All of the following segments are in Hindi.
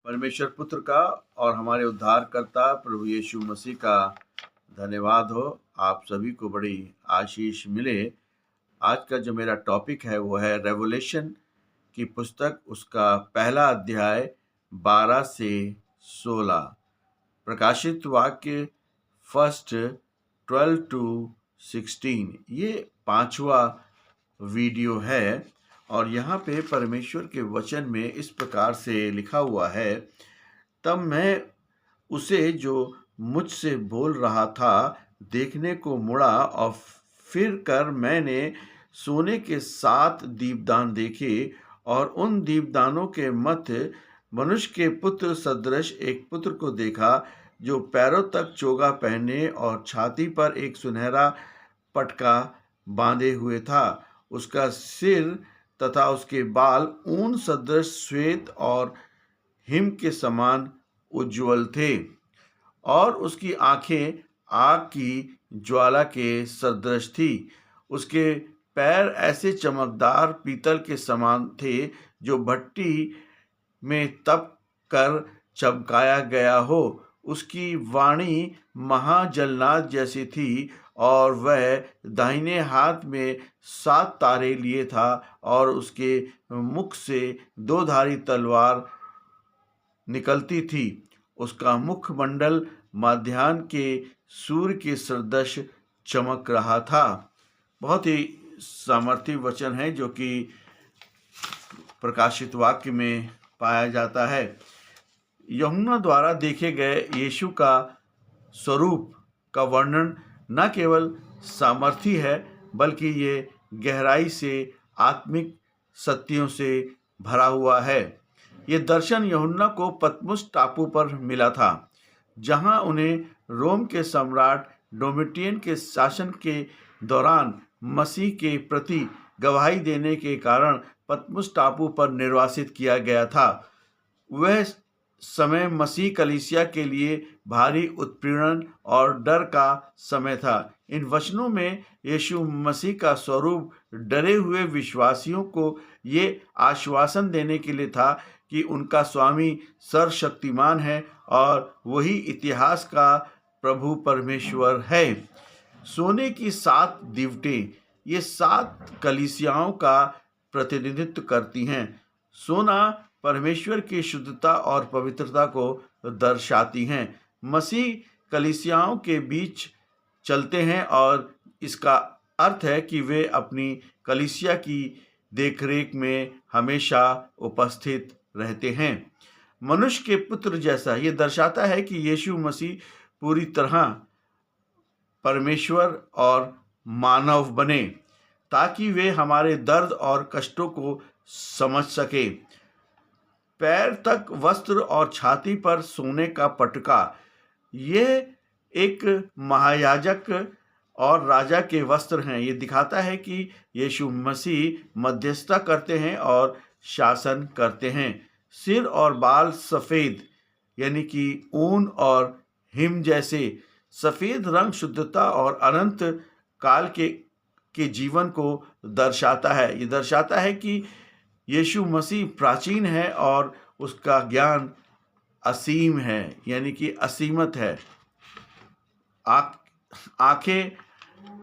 परमेश्वर पुत्र का और हमारे उद्धारकर्ता प्रभु यीशु मसीह का धन्यवाद हो। आप सभी को बड़ी आशीष मिले। आज का जो मेरा टॉपिक है वो है रेवलेशन की पुस्तक, उसका पहला अध्याय 12 से 16। प्रकाशित वाक्य 1:12 to 16। ये 5वां वीडियो है और यहाँ पे परमेश्वर के वचन में इस प्रकार से लिखा हुआ है, तब मैं उसे जो मुझसे बोल रहा था देखने को मुड़ा और फिर कर मैंने सोने के 7 दीपदान देखे और उन दीपदानों के मध्य मनुष्य के पुत्र सदृश एक पुत्र को देखा, जो पैरों तक चोगा पहने और छाती पर एक सुनहरा पटका बांधे हुए था। उसका सिर तथा उसके बाल ऊन सदृश श्वेत और हिम के समान उज्ज्वल थे और उसकी आंखें आग की ज्वाला के सदृश थी। उसके पैर ऐसे चमकदार पीतल के समान थे जो भट्टी में तप कर चमकाया गया हो। उसकी वाणी महाजलनाद जैसी थी और वह दाहिने हाथ में 7 तारे लिए था और उसके मुख से 2 धारी तलवार निकलती थी। उसका मुखमंडल मध्याह्न के सूर्य के सदृश चमक रहा था। बहुत ही सामर्थी वचन है जो कि प्रकाशित वाक्य में पाया जाता है। यूहन्ना द्वारा देखे गए यीशु का स्वरूप का वर्णन न केवल सामर्थी है बल्कि ये गहराई से आत्मिक सत्यों से भरा हुआ है। ये दर्शन यूहन्ना को पतमुस टापू पर मिला था, जहां उन्हें रोम के सम्राट डोमिटियन के शासन के दौरान मसीह के प्रति गवाही देने के कारण पतमुस टापू पर निर्वासित किया गया था। वह समय मसीह कलीसिया के लिए भारी उत्पीड़न और डर का समय था। इन वचनों में यीशु मसीह का स्वरूप डरे हुए विश्वासियों को ये आश्वासन देने के लिए था कि उनका स्वामी सर्वशक्तिमान है और वही इतिहास का प्रभु परमेश्वर है। सोने की 7 दीवटें ये 7 कलीसियाओं का प्रतिनिधित्व करती हैं। सोना परमेश्वर की शुद्धता और पवित्रता को दर्शाती हैं। मसीह कलीसियाओं के बीच चलते हैं और इसका अर्थ है कि वे अपनी कलीसिया की देखरेख में हमेशा उपस्थित रहते हैं। मनुष्य के पुत्र जैसा ये दर्शाता है कि यीशु मसीह पूरी तरह परमेश्वर और मानव बने ताकि वे हमारे दर्द और कष्टों को समझ सके। पैर तक वस्त्र और छाती पर सोने का पटका, ये एक महायाजक और राजा के वस्त्र हैं। ये दिखाता है कि यीशु मसीह मध्यस्थता करते हैं और शासन करते हैं। सिर और बाल सफ़ेद यानी कि ऊन और हिम जैसे सफ़ेद रंग शुद्धता और अनंत काल के जीवन को दर्शाता है। ये दर्शाता है कि यीशु मसीह प्राचीन है और उसका ज्ञान असीम है यानी कि असीमत है। आंखें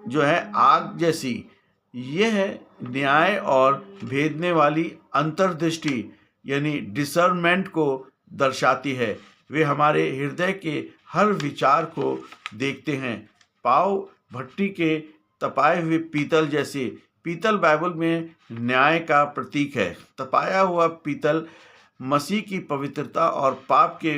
जो है आग जैसी, यह है न्याय और भेदने वाली अंतर्दृष्टि यानी डिसर्नमेंट को दर्शाती है। वे हमारे हृदय के हर विचार को देखते हैं। पाँव भट्टी के तपाए हुए पीतल जैसे, पीतल बाइबल में न्याय का प्रतीक है। तपाया हुआ पीतल मसीह की पवित्रता और पाप के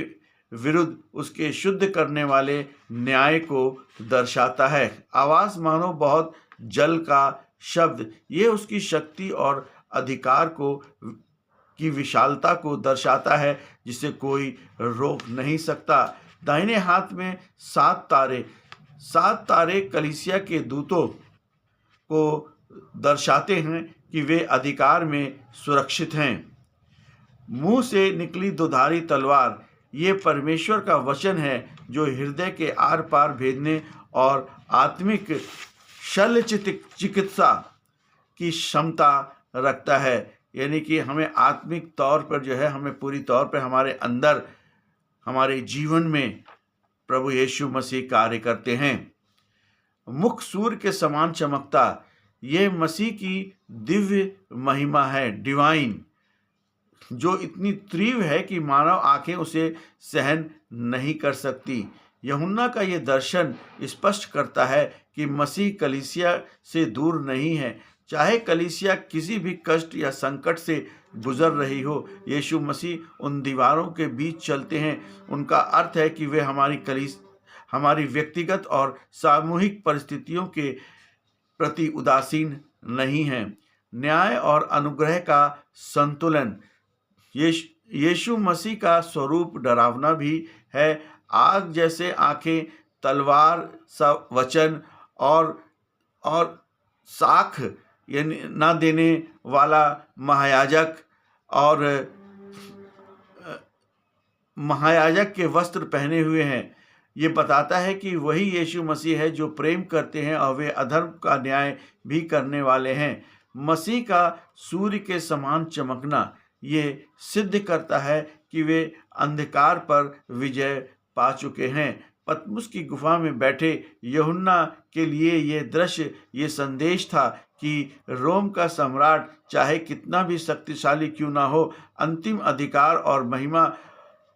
विरुद्ध उसके शुद्ध करने वाले न्याय को दर्शाता है। आवाज़ मानो बहुत जल का शब्द, ये उसकी शक्ति और अधिकार की विशालता को दर्शाता है जिसे कोई रोक नहीं सकता। दाहिने हाथ में 7 तारे, 7 तारे कलीसिया के दूतों को दर्शाते हैं कि वे अधिकार में सुरक्षित हैं। मुंह से निकली 2 धारी तलवार, ये परमेश्वर का वचन है जो हृदय के आर पार भेदने और आत्मिक शल्य चिकित्सा की क्षमता रखता है। यानी कि हमें आत्मिक तौर पर जो है, हमें पूरी तौर पर हमारे अंदर, हमारे जीवन में प्रभु यीशु मसीह कार्य करते हैं। मुख सूर्य के समान चमकता, ये मसीह की दिव्य महिमा है, डिवाइन, जो इतनी तीव्र है कि मानव आंखें उसे सहन नहीं कर सकती। यूहन्ना का ये दर्शन स्पष्ट करता है कि मसीह कलीसिया से दूर नहीं है। चाहे कलीसिया किसी भी कष्ट या संकट से गुजर रही हो, यीशु मसीह उन दीवारों के बीच चलते हैं। उनका अर्थ है कि वे हमारी व्यक्तिगत और सामूहिक परिस्थितियों के प्रति उदासीन नहीं हैं। न्याय और अनुग्रह का संतुलन, यीशु मसीह का स्वरूप डरावना भी है। आग जैसे आंखें, तलवार सा वचन और साख यानी ना देने वाला महायाजक और महायाजक के वस्त्र पहने हुए हैं। ये बताता है कि वही यीशु मसीह है जो प्रेम करते हैं और वे अधर्म का न्याय भी करने वाले हैं। मसीह का सूर्य के समान चमकना ये सिद्ध करता है कि वे अंधकार पर विजय पा चुके हैं। पतमुस की गुफा में बैठे यूहन्ना के लिए ये दृश्य, ये संदेश था कि रोम का सम्राट चाहे कितना भी शक्तिशाली क्यों ना हो, अंतिम अधिकार और महिमा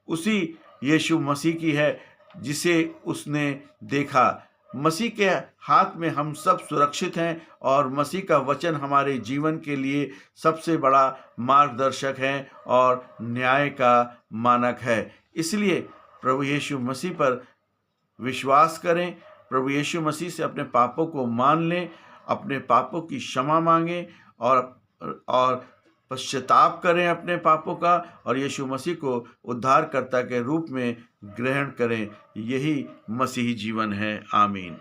उसी यीशु मसीह की है जिसे उसने देखा। मसीह के हाथ में हम सब सुरक्षित हैं और मसीह का वचन हमारे जीवन के लिए सबसे बड़ा मार्गदर्शक है और न्याय का मानक है। इसलिए प्रभु यीशु मसीह पर विश्वास करें, प्रभु यीशु मसीह से अपने पापों को मान लें, अपने पापों की क्षमा मांगें और पश्चाताप करें अपने पापों का, और यीशु मसीह को उद्धारकर्ता के रूप में ग्रहण करें। यही मसीही जीवन है। आमीन।